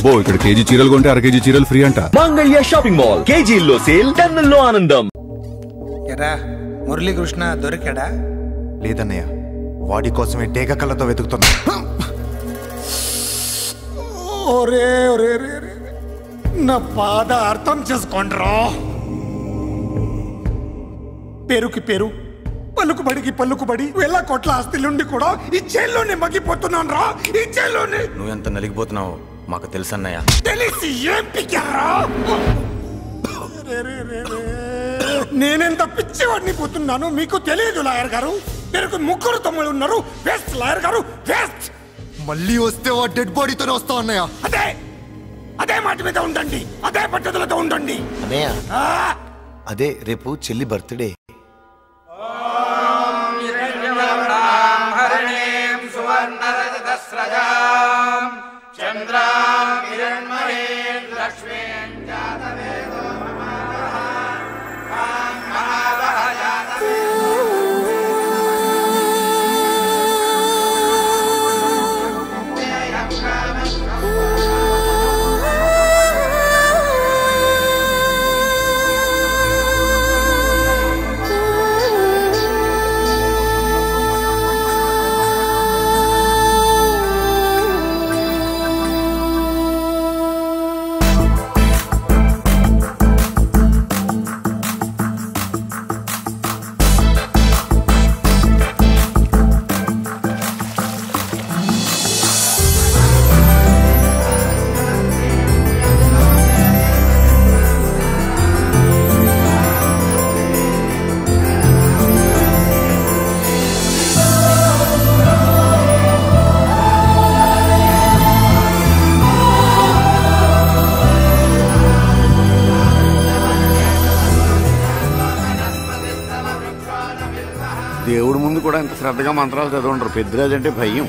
అబ్బో ఇక్కడ కేజీ చీరలు కొంటే అర కేజీ చీరలు ఫ్రీ అంట. మంగళ్య షాపింగ్ మాల్, కేజీల్లో సేల్, టన్నుల్లో ఆనందం. ఎరా మురళీకృష్ణ దొరికాడా? లేదన్నయ్య, వాడి కోసమే డేగ కళ్ళతో వెతుకుతున్నా. నా బాధ అర్థం చేసుకోండిరా. పేరుకి పేరు, పలుకుబడికి పలుకుబడి, వేల కోట్ల ఆస్తిలుండి కూడా ఈ జైల్లోనే మగ్గిపోతున్నాను రా. ఈ జైల్లోనే నువ్వెంత నలిగిపోతున్నావు మాకు తెలుసన్నయ్య. తెలిసి ఏం పిక్కారా? నేనెంత పిచ్చివాడిని పోతున్నాను మీకు తెలియదు లాయర్ గారు. పేరుకు ముగ్గురు తమ్ముళ్ళు ఉన్నారు. వేస్ట్ లాయర్ గారు, వేస్ట్. మళ్ళీ వస్తే ఆ డెడ్ బాడీతోనే వస్తావు అన్నయ్య. అదే మాట మీద ఉండండి, అదే పద్ధతులతో ఉండండి అన్నయ్య. అదే రేపు చెల్లి బర్త్డే. దేవుడి ముందు కూడా ఇంత శ్రద్ధగా మంత్రాలు చదవంటారు. పెద్దరాజు అంటే భయం.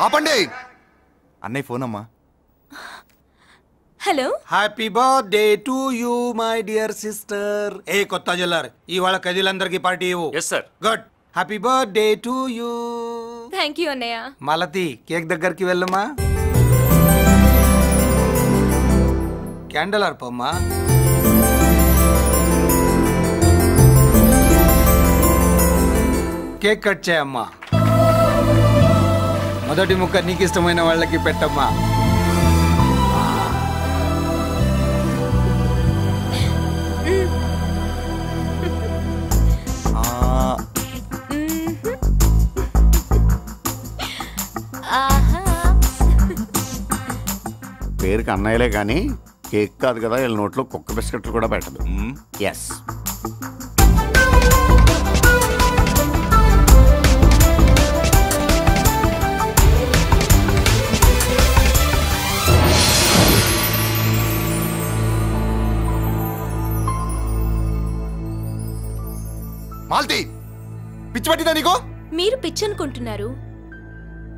ఆపండి. అన్నయ్య ఫోన్ అమ్మా. Hello. Happy birthday to you my dear sister. ఏ కొత్త జిల్లార్ ఇవాళ కదిలందరికి పార్టీ ఇవ్వు. Yes sir. Good. Happy birthday to you. Thank you అన్నయ్య. మాలతి కేక్ దగ్గరికి వెళ్ళమ్మా. క్యాండల్ అర్పమ్మా. కేక్ కట్ చేయమ్మా. మొదటి ముక్క నీకు ఇష్టమైన వాళ్ళకి పెట్టమ్మా. పేరుకి అన్నయ్యలే కానీ కేక్ కాదు కదా, వీళ్ళ నోట్లో కుక్క బిస్కెట్లు కూడా పెట్టదు. ఎస్. మాల్తి, పిచ్చి పట్టిందా నీకు? మీరు పిచ్చి అనుకుంటున్నారు,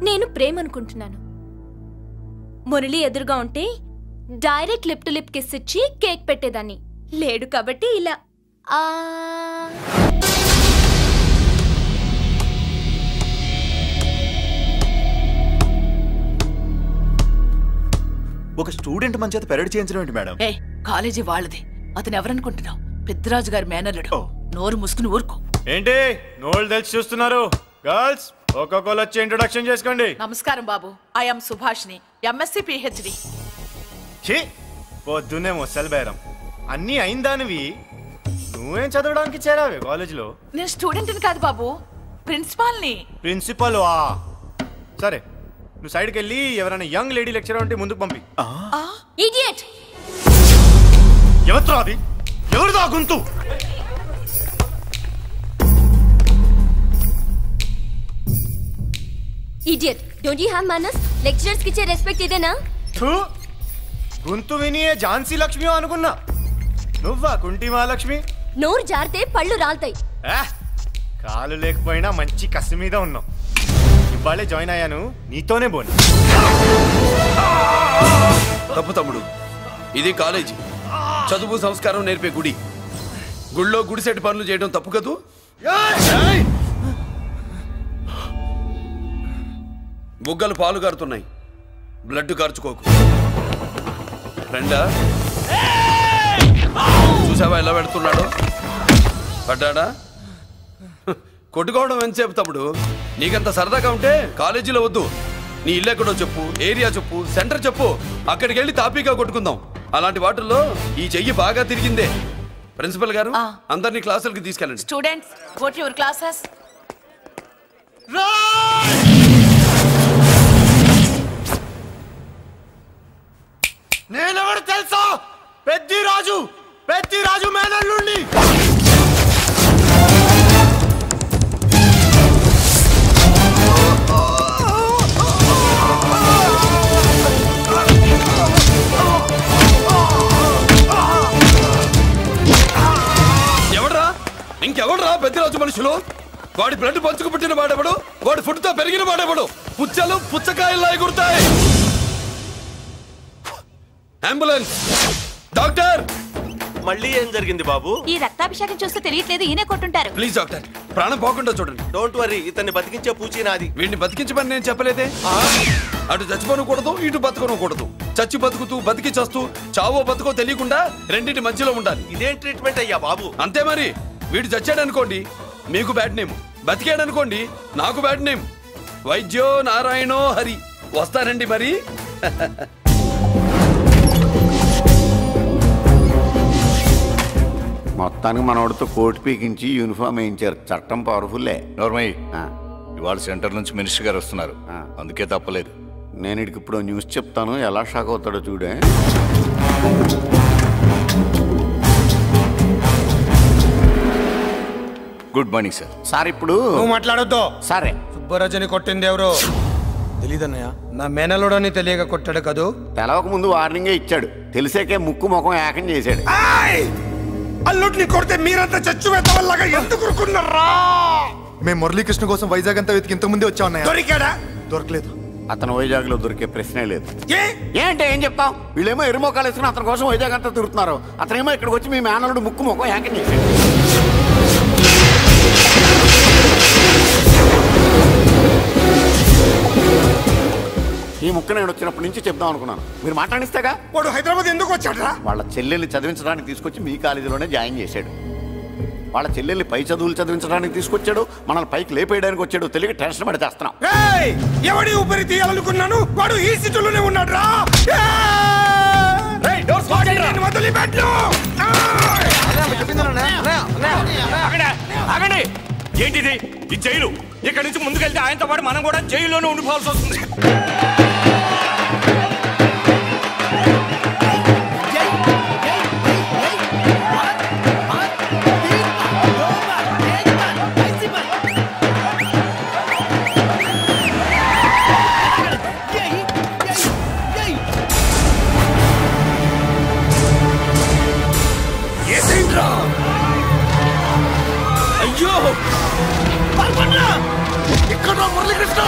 నేను ప్రేమ అనుకుంటున్నాను. మురళి ఎదురుగా ఉంటే direct lip to lip kiss ఇచ్చి కేక్ పెట్టేదాన్ని. లేడు కాబట్టి ఇలా. ఒక స్టూడెంట్ మన చేత పెరడ్ చేయించడం ఏంటి మేడం? కాలేజీ వాళ్ళది. అతను ఎవరనుకుంటున్నావు? పెద్దరాజు గారి మేనల్లుడు. నోరు ముసుకుని ఊరుకో. ఏంటి నోళ్ళు తెలిసి చూస్తున్నారు? గర్ల్స్ ఒక్కొక్కరు వచ్చి ఇంట్రొడక్షన్ చేసుకోండి. నమస్కారం బాబు, ఐఎమ్ సుభాష్ని, ఎంఎస్సి పిహెచ్డి. పొద్దున్నే ముసలి బేరం అన్నీ అయిందానివి నువ్వేం చదవడానికి చేరావే కాలేజీలో? నేను స్టూడెంట్ని కాదు బాబు, ప్రిన్సిపాల్ని. ప్రిన్సిపల్ వా? సరే, నువ్వు సైడ్కి వెళ్ళి ఎవరైనా యంగ్ లేడీ లెక్చరర్ ఉంటే ముందుకు పంపి. ఇడియట్! ఎవరితో అది? ఎవరిదో ఆ గొంతు? ఇడియట్! డోంట్ యు హావ్ మనస్? లెక్చరర్స్ కి ఇచ్చే రెస్పెక్ట్ ఇదేనా? గొంతు విని ఝాన్సీ లక్ష్మి అనుకున్నా. నువ్వా కుంటి మహాలక్ష్మి? నోరు జారితే పళ్ళు రాల్తాయి. కాలు లేకపోయినా మంచి కసి మీద ఉన్నావు. ఇవాళే జాయిన్ అయ్యాను, నీతోనే బోను. తప్పు తమ్ముడు, ఇది కాలేజీ, చదువు సంస్కారం నేర్పే గుడి. గుళ్ళో గుడిసెట్టి పనులు చేయడం తప్పు కదూ? బుగ్గలు పాలు కారుతున్నాయి, బ్లడ్ కార్చుకోకు. ఫ్రెండా, చూసావా ఎలా పెడుతున్నాడు? పడ్డాడా? కొట్టుకోవడం ఎంతసేపు తమ్ముడు? నీకంత సరదాగా ఉంటే కాలేజీలో వద్దు. నీ ఇల్లు ఎక్కడో చెప్పు, ఏరియా చెప్పు, సెంటర్ చెప్పు, అక్కడికి వెళ్ళి తాపీగా కొట్టుకుందాం. అలాంటి వాటిల్లో ఈ చెయ్యి బాగా తిరిగిందే. ప్రిన్సిపల్ గారు, అందరినీ క్లాసులకి తీసుకెళ్ళండి. Students, go to your classes. నేనెవరు తెలుసా? పెద్దిరాజు మేనల్లుండి. ఇంకెవడరా పెద్దిరాజు మనుషులు? వాడి బ్లడ్ పంచుకు పుట్టిన వాడెవడు? వాడి ఫుడ్తో పెరిగిన వాడెవడు? పుచ్చలు పుచ్చకాయల్లా ఎగురుతాయి. Ambulance, doctor. మళ్ళీ ఏం జరిగింది బాబు? ఈ రక్తాభిషేకం చూస్తే తెలియట్లేదు, ఈయనే కొట్టుంటారు. ప్లీజ్ డాక్టర్, ప్రాణం పోకుండా చూడండి. డోంట్ వరీ, ఇతన్ని బతికించే పూచి నాది. వీడిని బతికించమని నేను చెప్పలేదే. అటు చచ్చిపోనకూడదు, ఇటు బతకనకూడదు. చచ్చి బతుకుతూ, బతికి చస్తూ, చావో బతుకో తెలియకుండా రెండింటి మధ్యలో ఉండాలి. ఇదేం ట్రీట్మెంట్ అయ్యా బాబు? అంతే మరి. వీడు చచ్చాడనుకోండి, మీకు బ్యాడ్ నేమ్. బతికాడనుకోండి, నాకు బ్యాడ్ నేమ్. వైద్యో నారాయణో హరి. వస్తానండి మరి. మొత్తానికి మనోడితో కోట్ పీకించి యూనిఫామ్ వేయించారు. చట్టం పవర్ఫుల్లే. నోర్మయ్య, ఇవాళ సెంటర్ నుంచి మినిస్టర్ గారు వస్తున్నారు, అందుకే తప్పలేదు. నేను ఇడికి ఇప్పుడు న్యూస్ చెప్తాను, ఎలా షాక్ అవుతాడో చూడే. Good morning sir. సార్ ఇప్పుడు నువ్వు మాట్లాడొద్దు. సరే, సుబ్బరాజుని కొట్టింది ఎవరు? తెలీదన్నయ్య. నా మేనలోడని తెలియక కొట్టాడు కదూ. తెలవక ముందు వార్నింగే ఇచ్చాడు, తెలిసాకే ముక్కు ముఖం ఏకం చేశాడు. అల్లుడిని కొడితే మీరంతా చచ్చు వెతవల్లాగా ఎందుకు ఊరుకున్నారా? మేము మురళీకృష్ణ కోసం వైజాగ్ అంతా వెతికి ఇంతకు ముందే వచ్చా. దొరికాడా? దొరకలేదు. అతను వైజాగ్ లో దొరికే ప్రశ్నే లేదు. ఏంటే ఏం చెప్తాం? వీళ్ళేమో ఎరుమోకాలు వేసుకుని అతని కోసం వైజాగ్ అంతా తిరుగుతున్నారు. అతనేమో ఇక్కడికి వచ్చి మీ మేనలుడు ముక్కు ముఖం ఏకం చేశాడు. ఈ ముక్క నేను వచ్చినప్పటి నుంచి చెప్దాం అనుకున్నాను, మీరు మాట్లాడిస్తేగా. వాడు హైదరాబాద్ ఎందుకు వచ్చాడరా? వాళ్ళ చెల్లెల్ని చదివించడానికి తీసుకొచ్చి మీ కాలేజీలోనే జాయిన్ చేశాడు. వాళ్ళ చెల్లెల్ని పై చదువులు చదివించడానికి తీసుకొచ్చాడు, మనల్ని పైకి లేపేయడానికి వచ్చాడు. తెలియక టెన్షన్ పడి చేస్తున్నాం. ఎవడి ఊపిరి తీయాలనుకున్నాను, వాడు ఈ సీటులోనే ఉన్నాడు రా. ఏంటిది ఈ జైలు? ఇక్కడి నుంచి ముందుకెళ్తే ఆయనతో పాటు మనం కూడా జైల్లోనే ఉండిపోవాల్సి వస్తుంది. అయ్యో ఇక్కడ మురళీకృష్ణ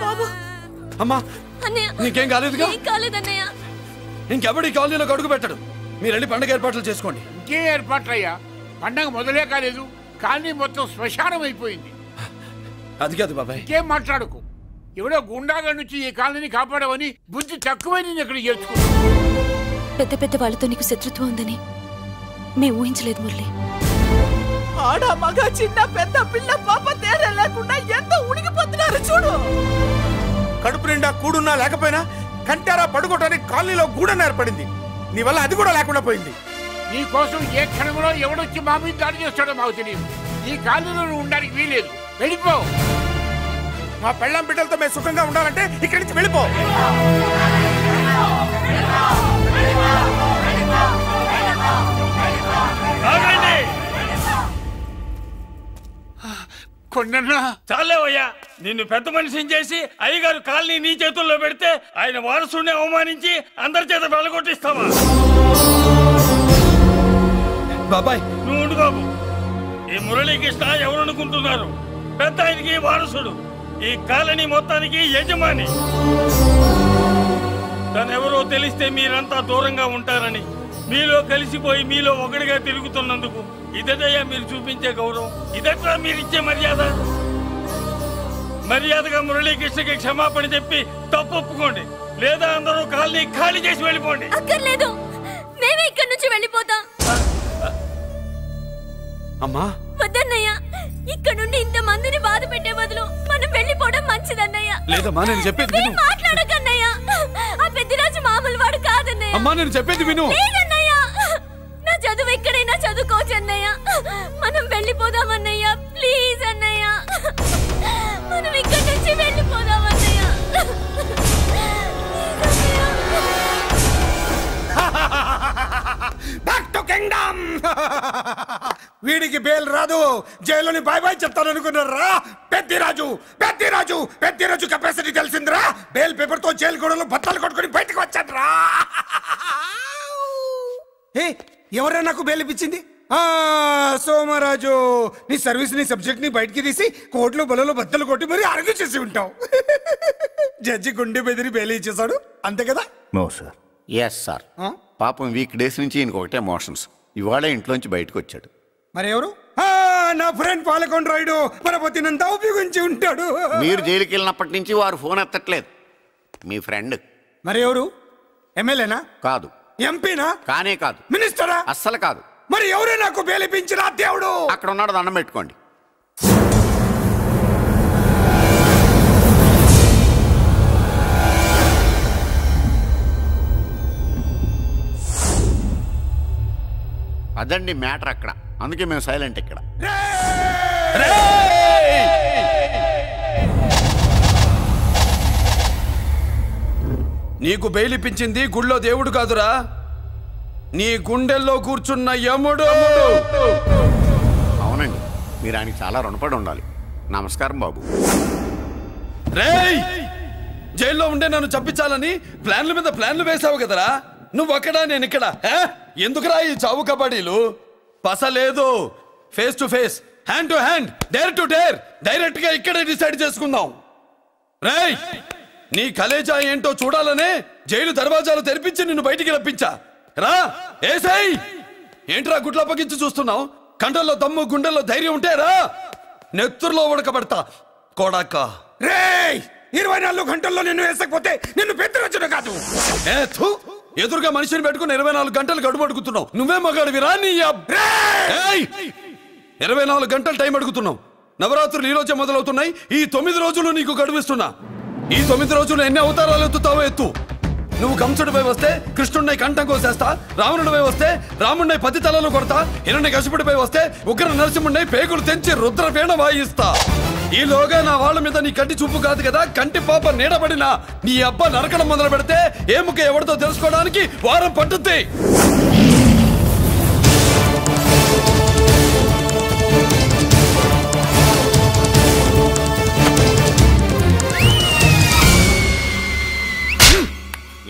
బాబు అమ్మా అన్నయ్య నీకేం కాలేదుగా? ఏం కాలేదన్నయ్య. ఇంకెవడి కాలనీలో అడుగు పెట్టడు. మీరు వెళ్ళి పండుగ ఏర్పాట్లు చేసుకోండి. ఇంకే ఏర్పాట్లయ్యా? పండగ మొదలే కాలేదు, కానీ మొత్తం శ్మశానం అయిపోయింది. అది కాదు బాబాయ్. ఇంకేం మాట్లాడుకు. ఎవడో గుండాగా నుంచి ఈ కాలనీని కాపాడవని బుద్ధి తక్కువై నేను ఇక్కడ చేర్చుకో. పెద్ద పెద్ద వాళ్ళతో నీకు శత్రుత్వం ఉందని మేము ఊహించలేదు మురళి. ఆడ మగ చిన్న పెద్ద పిల్ల పాప తేడా లేకుండా ఎంత ఉనికిపోతున్నారు చూడు. కడుపు నిండా కూడున్నా లేకపోయినా కంటారా పడుకోవటానికి కాలనీలో గూడన్న ఏర్పడింది. నీ వల్ల అది కూడా లేకుండా పోయింది. నీ కోసం ఏ క్షణంలో ఎవడొచ్చి మా మీద దాడి చేస్తాడో మాకు తెలియదు. ఈ కాలనీలో నువ్వు ఉండడానికి వీలేదు. వెళ్ళిపో. మా పెళ్ళాం బిడ్డలతో మేము సుఖంగా ఉండాలంటే ఇక్కడి నుంచి వెళ్ళిపో. కొండన్నా చాలేవయ్యా, నిన్ను పెద్ద మనిషిని చేసి అయ్యగారు కాలనీ నీ చేతుల్లో పెడితే ఆయన వారసుని అవమానించి అందరి చేత వెళ్ళగొట్టిస్తావా? బాబాయ్ నువ్వు ఉండు బాబు. ఈ మురళీకృష్ణ ఎవరనుకుంటున్నారు? పెద్ద ఆయనకి వారసుడు, ఈ కాలనీ మొత్తానికి యజమాని. తనెవరో తెలిస్తే మీరంతా దూరంగా ఉంటారని మీలో కలిసిపోయి మీలో ఒకటిగా తిరుగుతున్నందుకు ఇదటయ్యా మీరు చూపించే గౌరవం, ఇదట్లా మీరిచ్చే మర్యాద. మర్యాదగా మురళీకృష్ణకి క్షమాపణ చెప్పి తప్పు ఒప్పుకోండి, లేదా అందరూ కాలనీ ఖాళీ చేసి వెళ్ళిపోండి. అక్కర్లేదు, మేమే ఇక్కడి నుంచి వెళ్ళిపోతాం. అమ్మా వద్దన్నయ్య, ఇక్కడ నుండి ఇంత మందిని బాధ పెట్టే బదులు మనం వెళ్ళిపోవడం మంచిదన్నయ్య. లేదమ్మా, నేను చెప్పేది విను. మాట్లాడకన్నయ్య, ఆ పెద్దిరాజు మామూలు వాడు కాదన్నయ్య. అమ్మా నేను చెప్పేది విను. లేదన్నయ్య, నా చదువు ఎక్కడైనా చదువుకోవచ్చు అన్నయ్య. మనం వెళ్ళిపోదామన్నయ్య, ప్లీజ్ అన్నయ్య. మనం ఇక్కడి నుంచి వెళ్ళిపోదామన్నయ్య. Back to kingdom. వీడికి బెయిల్ రాదు, జైల్లోని బాయ్ బాయ్ చెప్తాను అనుకున్నారా? పెద్దిరాజు పెద్దిరాజు పెద్దిరాజు కెపాసిటీ తెలిసిందిరా. బెయిల్ పేపర్ తో జైలు గోడలో బట్టలు కొట్టుకుని బయటకు వచ్చాడ్రా. ఎవరా నాకు బెయిల్ ఇప్పించింది? సోమరాజు, నీ సర్వీస్ నీ సబ్జెక్ట్ ని బయటికి తీసి కోర్టులో బలలో బద్దలు కొట్టి మరి అరుగు చేసి ఉంటావు. జడ్జి గుండె బెదిరి బెయిల్ ఇచ్చేసాడు, అంతే కదా? No sir. Yes sir. పాపం వీక్ డేస్ నుంచి ఈయనకు ఒకటే మోషన్స్. ఇవాళ ఇంట్లోంచి బయటకు వచ్చాడు. మరి ఎవరు? నా ఫ్రెండ్ పాలకొండ రాయుడు పరపతినంతా ఉపయోగించి ఉంటాడు. మీరు జైలుకి వెళ్ళినప్పటి నుంచి వారు ఫోన్ ఎత్తట్లేదు. మీ ఫ్రెండ్. మరి ఎవరు? ఎమ్మెల్యేనా? కాదు. ఎంపీనా? కానే కాదు. మినిస్టరా? అస్సలు కాదు. మరి ఎవరే నాకు బేలిపించిన దేవుడు? అక్కడ ఉన్నాడు, దండం పెట్టుకోండి. అదండి మ్యాటర్ అక్కడ. అందుకే మేము సైలెంట్ ఇక్కడ. నీకు బెయిలిపించింది గుళ్ళో దేవుడు కాదురా, నీ గుండెల్లో కూర్చున్న యముడు. అవునండి, మీరు ఆయనకి చాలా రుణపడి ఉండాలి. నమస్కారం బాబు. రేయ్, జైల్లో ఉండే నన్ను చంపించాలని ప్లాన్ల మీద ప్లాన్లు వేసావు కదరా. నువ్వక్కడా నేను ఇక్కడ. ఎందుకురా ఈ చావు కబడ్డీలు? పస లేదు. Face to face, hand to hand, dare to dare, direct గా ఇక్కడే డిసైడ్ చేసుకుందాం. రేయ్, నీ కలేజా ఏంటో చూడాలనే జైలు దర్వాజాలు తెరిపించి నిన్ను బయటికి రప్పించా. రా ఏసై. ఏంట్రా గుడ్ల పగించి చూస్తున్నావు? కండల్లో దమ్ము, గుండెల్లో ధైర్యం ఉంటే రా, నెత్తురులో ఉడకబడతా కొడాక. రేయ్, 24 గంటల్లో నిన్ను వేసకపోతే నిన్ను పెద్దరొచ్చుడు కాదు. ఎదురుగా మనిషిని పెట్టుకుని 24 గంటలు గడుపు అడుగుతున్నావు. నువ్వే మగాడివిరా? నీ 24 గంటలు టైం అడుగుతున్నావు. నవరాత్రులు ఈ రోజే మొదలవుతున్నాయి. ఈ 9 రోజులు నీకు గడువిస్తున్నా. ఈ 9 రోజులు ఎన్ని అవతారాలు ఎత్తుతావో ఎత్తు. నువ్వు కంసుడిపై వస్తే కృష్ణుడిని కంఠం కోసేస్తా, రావణుడిపై వస్తే రాముడిని 10 తలలు కొడతా, హిరణ్యకశిపుడిపై వస్తే ఉగ్ర నరసింహుడిని పేగులు తెంచి రుద్రవీణ వాయిస్తా. ఈలోగా నా వాళ్ళ మీద నీ కంటి చూపు కాదు కదా, కంటి పాప నీడబడినా నీ అబ్బ నరకడం మొదలు పెడితే ఏముక ఎవరితో తెలుసుకోవడానికి వారం పట్టుద్ది.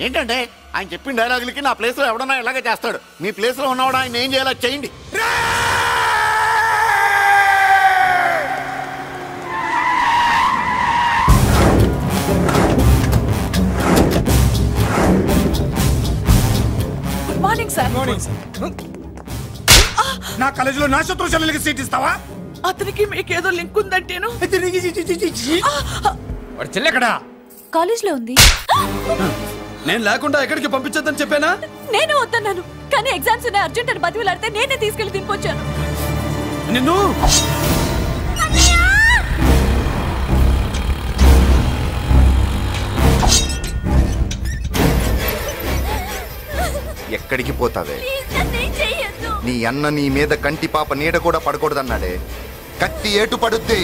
ఏంటంటే ఆయన చెప్పిన డైలాగులకి నా ప్లేస్ లో ఎవడన్నా ఎలాగే చేస్తాడు. మీ ప్లేస్ లో ఉన్నవాడు ఆయన ఏం చేయాలో చేయండి. నా కాలేజీలో నా శత్రు చెల్లెలకి సీట్ ఇస్తావా? అతనికి మీకేదో లింక్ ఉందంటేను. వాడు చెల్లెక్కడా? కాలేజ్ లో ఉంది. నేను లేకుండా ఎక్కడికి పంపించొద్దని చెప్పానా? నేను వద్దన్నాను, కానీ ఎగ్జామ్స్ ఉన్నాయి అర్జెంట్ అని బతిలాడితే నేనే తీసుకెళ్లి దింపొచ్చాను. నిన్ను ఎక్కడికి పోతావే? నీ అన్న నీ మీద కంటి పాప నీడ కూడా పడకూడదన్నాడే. కత్తి ఏటు పడుద్ది.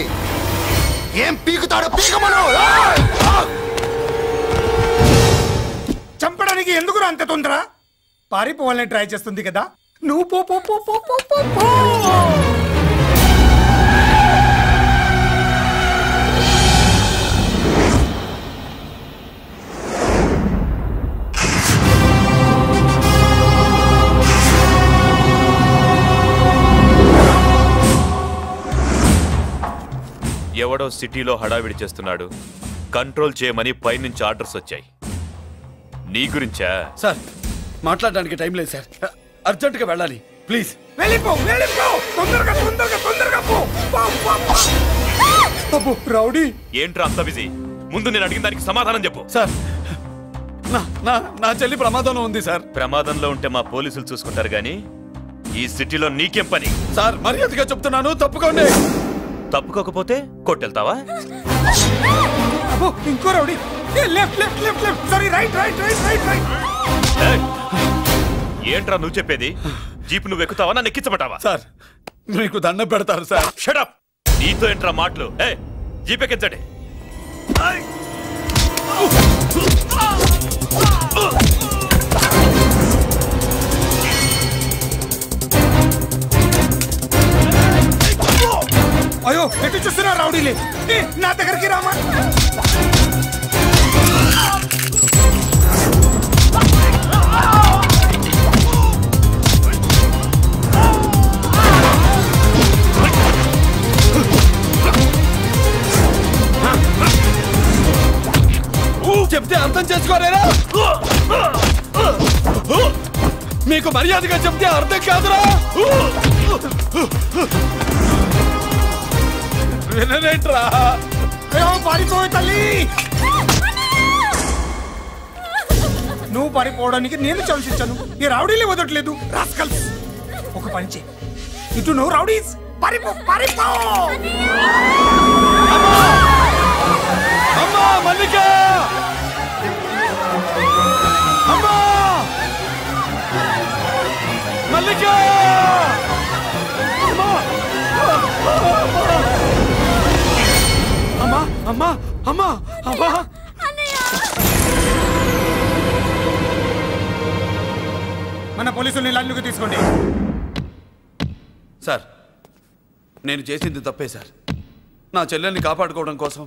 ఏం పీకుతాడో పీకమను. చంపడానికి ఎందుకు అంత తొందర? పారిపోవాలని ట్రై చేస్తుంది కదా. నువ్వు పో పో పో పో పో పో పో. ఎవడో సిటీలో హడావిడి చేస్తున్నాడు, కంట్రోల్ చేయమని పైనుంచి ఆర్డర్స్ వచ్చాయి. నీ గురించా? సార్ మాట్లాడడానికి టైం లేదు సార్, అర్జెంటుగా వెళ్ళాలి ప్లీజ్. వెళ్ళిపో వెళ్ళిపో, తొందరగా తొందరగా తొందరగా పో. అబ్బో రౌడీ ఏంట్రా అంత బిజీ? ముందు నేను అడిగిన దానికి సమాధానం చెప్పు. సార్ నా చెల్లి ప్రమాదంలో ఉంది సార్. ప్రమాదంలో ఉంటే మా పోలీసులు చూసుకుంటారు గానీ ఈ సిటీలో నీకేం పని? సార్ మర్యాదగా చెప్తున్నాను, తప్పుకోండి. తప్పుకోకపోతే కొట్టెళ్తావా? అబ్బో ఇంకో rowdy. Left left left left, sorry right right right right right. ఏంట్రా నువ్వు చెప్పేది? జీప్ నువ్వు ఎక్కుతావా, నన్ను ఎక్కించమంటావా? సార్ మీకు దండం పెడతారు సార్. Shut up. నీతో ఏంట్రా మాటలు? జీప్ ఎక్కించండి. అయ్యో ఎటు చూస్తున్నా రౌడీలే, నా దగ్గరికి రామా. చెప్తే అర్థం చేసుకోరేరా? మీకు మర్యాదగా చెప్తే అర్థం కాదురా? వినరేంట్రా? పారిపోయి తల్లి. నువ్వు పారిపోవడానికి నేను ఛాన్స్ ఇచ్చాను, ఈ రౌడీలే వదలట్లేదు. రాస్కల్స్, ఒక పని చేయి, ఇటు నువ్వు రౌడీస్ పారిపో పారిపో. అమ్మా మల్లిక, అమ్మా మల్లిక, అమ్మా అమ్మా అమ్మా అమ్మా. మన పోలీసుల్ని లైన్లోకి తీసుకోండి. సార్ నేను చేసింది తప్పే సార్. నా చెల్లెల్ని కాపాడుకోవడం కోసం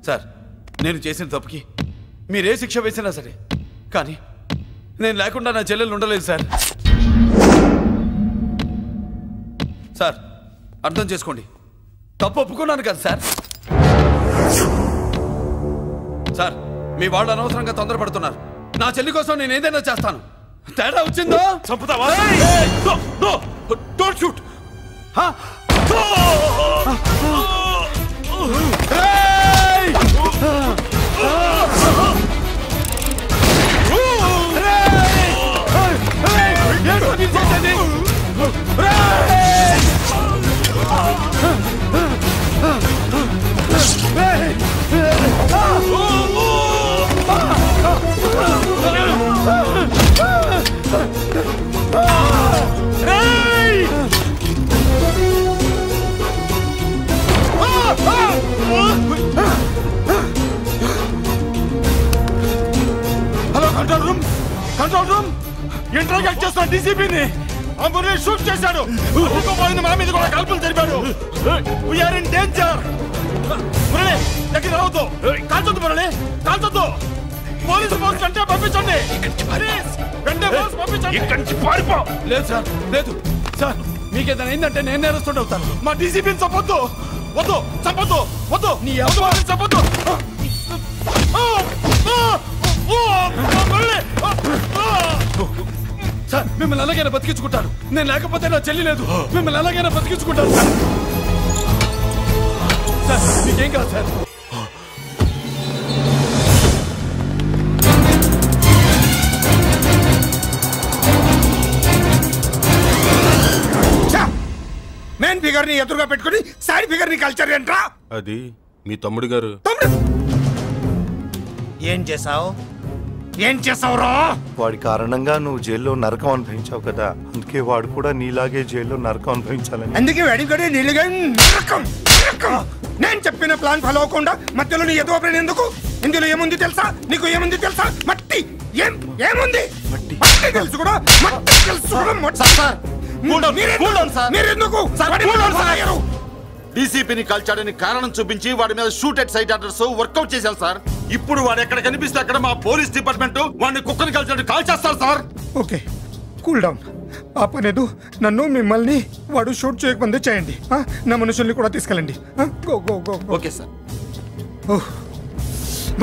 సార్ నేను చేసిన తప్పుకి మీరే శిక్ష వేసినా సరే, కానీ నేను లేకుండా నా చెల్లెలు ఉండలేదు సార్. సార్ అర్థం చేసుకోండి, తప్పు ఒప్పుకున్నాను కదా సార్. సార్ మీ వాళ్ళు అనవసరంగా తొందరపడుతున్నారు. నా చెల్లి కోసం నేను ఏదైనా చేస్తాను. తేడా వచ్చిందో చంపుతావా? Don't shoot. Hello control room, control room. Interrogate చేస్తున్న డీసీపీని అంబుని షూట్ చేశాడు. ఇంకోపోయింది మా మీద కూడా కాల్పులు జరిపాడు. We are in danger. Murali దగ్గర రావద్దు, కాల్చొద్దు మురళి, కాల్చొద్దు. పోలీసు ఫోర్స్ అంటే పంపించండి. వెంటనే ఫోర్స్ పంపించండి. ఇక్కడి నుంచి పారిపో. లేదు సార్, లేదు సార్, మీకేదైనా అయిందంటే నేను నేరస్తుండే అవుతాను. మా డీసీపీని చంపొద్దు, వద్దు, చంపొద్దు, వద్దు, నీ ఎవరు చంపొద్దు. సార్ మిమ్మల్ని అలాగైనా బతికించుకుంటాను. నేను లేకపోతే నా చెల్లి లేదు. మిమ్మల్ని అలాగైనా బతికించుకుంటాను సార్. సార్ మీకేం కాదు సార్. మెయిన్ ఫిగర్ ని ఎదురుగా పెట్టుకుని సైడ్ ఫిగర్ ని కల్చర్ ఏంట్రా? అది మీ తమ్ముడు గారు. ఏం చేసావు? ఏం చేసావురా? వాడి కారణంగా నువ్వు జైల్లో నరకం అనుభవించావు కదా, అందుకే వాడు కూడా నీలాగే జైల్లో నరకం అనుభవించాలని. అందుకే వెడిగడి నీళ్ళుగా నరకం. నేను చెప్పిన ప్లాన్ ఫాలో అవ్వకుండా మధ్యలో నీ ఎదుగు ప్లాన్ ఎందుకు? ఇందులో ఏముంది తెలుసా? నీకు ఏముంది తెలుసా? మట్టి. ఏముంది? మట్టి తెలుసు కూడా. మట్టి తెలుసు కూడా. మీరెందుకు డీసీపీని కాల్చాడని కారణం చూపించి వాడి మీద shoot at sight orders workout చేశారు సార్. ఇప్పుడు వాడు ఎక్కడ కనిపిస్తే అక్కడ మా పోలీస్ డిపార్ట్మెంట్ వాడిని కుక్కని కాల్చాడు కాల్ చేస్తారు సార్. Okay cool down. ఆ పనేదు నన్ను మిమ్మల్ని వాడు షూట్ చేయకముందే చేయండి. నా మనుషుల్ని కూడా తీసుకెళ్ళండి. Go go go. Okay sir.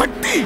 మట్టి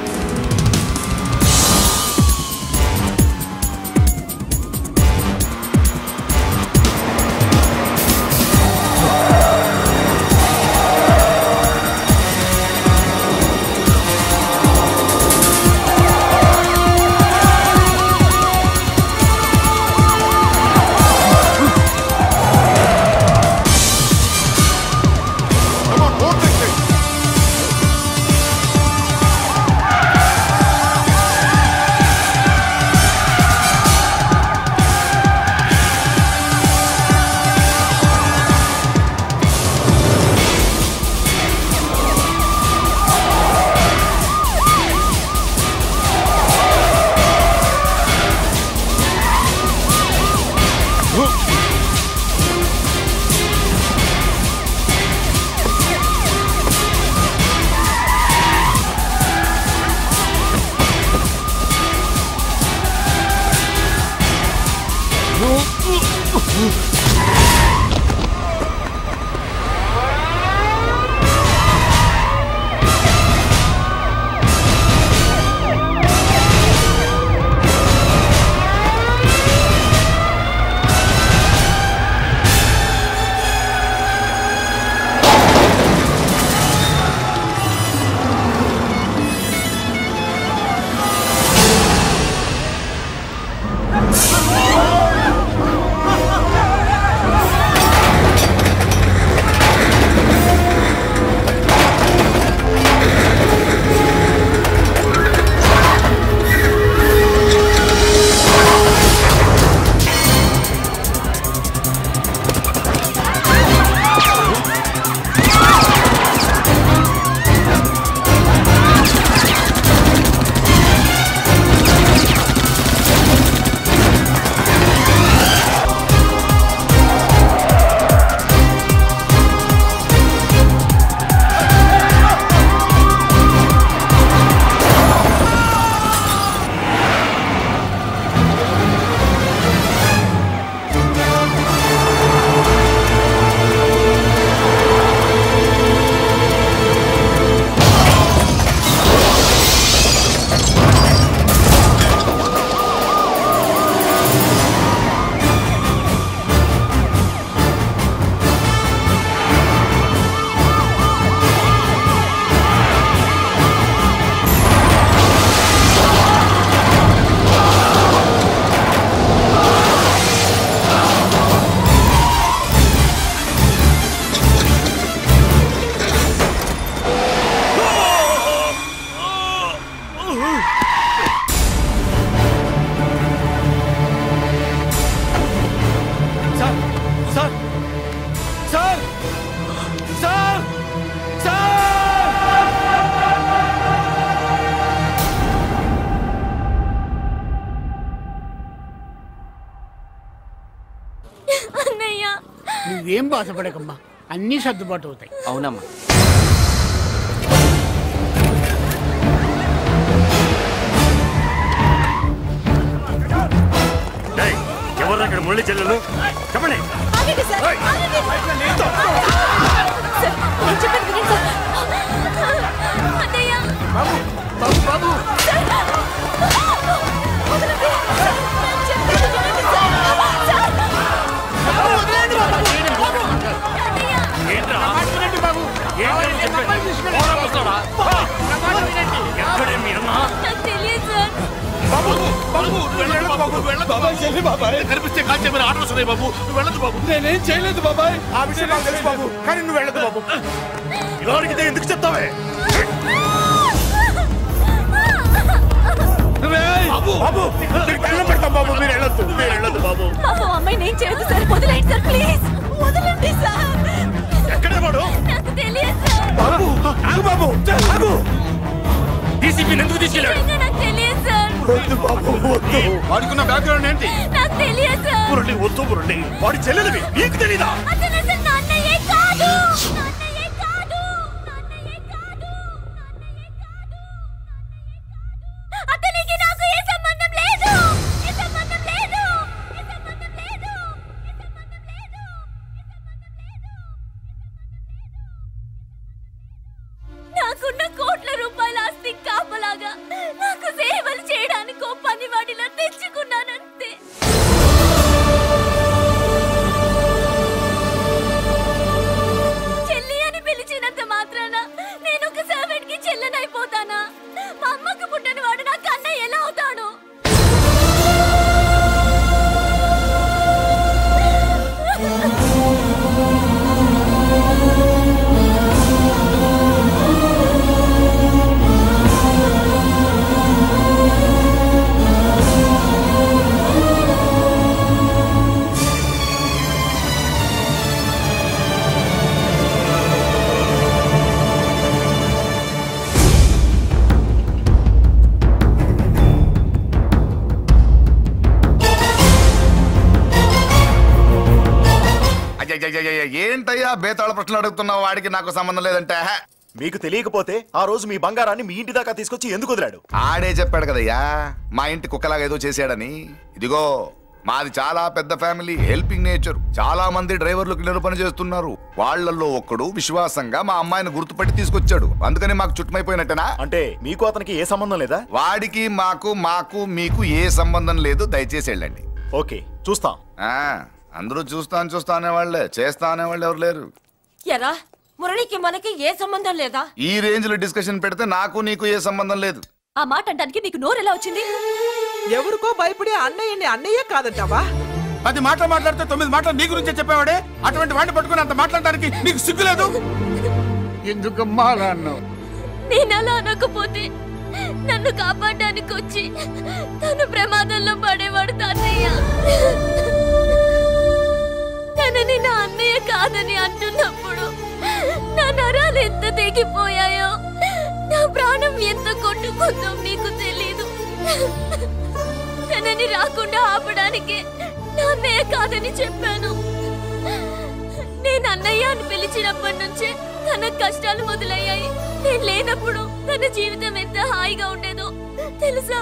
నువ్వేం బాధపడకమ్మా, అన్నీ సర్దుబాటు అవుతాయి. అవునమ్మా. ఎవరు అక్కడ మురళి చెల్లెలు చెప్పండి. బాబు బాబు బాబు కనిపిస్తే కాల్చేమని ఆర్డర్స్ ఉన్నాయి బాబు. వెళ్ళదు బాబు. నేనేం చేయలేదు బాబాయ్. ఆ విషయం నాకు తెలుసు బాబు, కానీ నువ్వు వెళ్ళదు బాబు. ఇలా అడిగితే ఎందుకు చెప్తావే? బాబు బాబు మీకు దండం పెడతాం బాబు, మీరు వెళ్ళొద్దు, మీరు వెళ్ళొద్దు బాబు. అమ్మాయి నేను చేయదు సార్, వదిలేండి సార్ ప్లీజ్, వదలండి సార్. ఎక్కడే వాడు? నాకు తెలియదు సార్. బాబు ఆగు బాబు, ఆగు. డీసీపీని ఎందుకు తీసుకెళ్ళాడు? నాకు తెలియదు సార్. వద్దు బాబు వద్దు. వాడుకున్న బ్యాక్గ్రౌండ్ ఏంటి? నాకు తెలియదు సార్. మురళి వద్దు మురళి, వాడి చెల్లెలివి నీకు తెలీదా? అతను అసలు నా అన్నయ్యే కాదు. అతనికి నాకు ఏ సంబంధం లేదు. నాకున్న కోట్ల రూపాయల ఆస్తి కాపలాగా నాకు సేవలు చేయడానికి పనివాడిలా తెచ్చుకున్నానంతే. చెల్లి అని పిలిచినంత మాత్రాన నేను ఒక సర్వెంట్ కి చెల్లెనైపోతానా? మా అమ్మకు పుట్టిన వాడు నాకు అన్నయ్య ఎలా అవుతాడు? ఏంటయ్యా బేతాళ ప్రశ్నలు అడుగుతున్నావు? వాడికి నాకు సంబంధం లేదంటే. మీకు తెలియకపోతే ఆ రోజు మీ బంగారాన్ని మీ ఇంటి దాకా తీసుకొచ్చి ఎందుకు వదిలాడు? ఆడే చెప్పాడు కదయ్యా మా ఇంటి కుక్కలాగా ఏదో చేశాడని. ఇదిగో మాది చాలా పెద్ద ఫ్యామిలీ, హెల్పింగ్ నేచర్. చాలా మంది డ్రైవర్లు క్లీనర్ పని చేస్తున్నారు. వాళ్ళల్లో ఒక్కడు విశ్వాసంగా మా అమ్మాయిని గుర్తుపట్టి తీసుకొచ్చాడు. అందుకని మాకు చుట్టుమైపోయినట్టేనా? అంటే మీకు అతనికి ఏ సంబంధం లేదా? వాడికి మాకు మీకు ఏ సంబంధం లేదు. దయచేసి వెళ్ళండి. ఓకే చూస్తాం. అందరూ చూస్తా అనేవాళ్లే, చేస్తా అనేవాళ్ళు ఎవరు లేరు. ఎరా మురళికి మనకి ఏ సంబంధం లేదా? ఈ రేంజ్ లో డిస్కషన్ పెడితే నాకు నీకు ఏ సంబంధం లేదు. ఆ మాట అంటానికి మీకు నోరు ఎలా వచ్చింది? ఎవరికో భయపడి అన్నయ్యని అన్నయ్య కాదంటావా? 10 మాటలు మాట్లాడితే 9 మాటలు నీ గురించే చెప్పేవాడే. అటువంటి వాడిని పట్టుకుని అంత మాట్లాడడానికి నీకు సిగ్గులేదు? ఎందుకమ్మా అలా అన్నావు? నేను అలా అనకపోతే నన్ను కాపాడడానికి వచ్చి తను ప్రమాదంలో పడేవాడు తాతయ్య. తనని నా అన్నయ్య కాదని అంటున్నప్పుడు నా నరాలు ఎంత తెగిపోయాయో, నా ప్రాణం ఎంత కొట్టుకుందో మీకు తెలీదు. తనని రాకుండా ఆపడానికి నా అన్నయ్య కాదని చెప్పాను. నేను అన్నయ్య అని పిలిచినప్పటి నుంచే తన కష్టాలు మొదలయ్యాయి. నేను లేనప్పుడు తన జీవితం ఎంత హాయిగా ఉండేదో తెలుసా?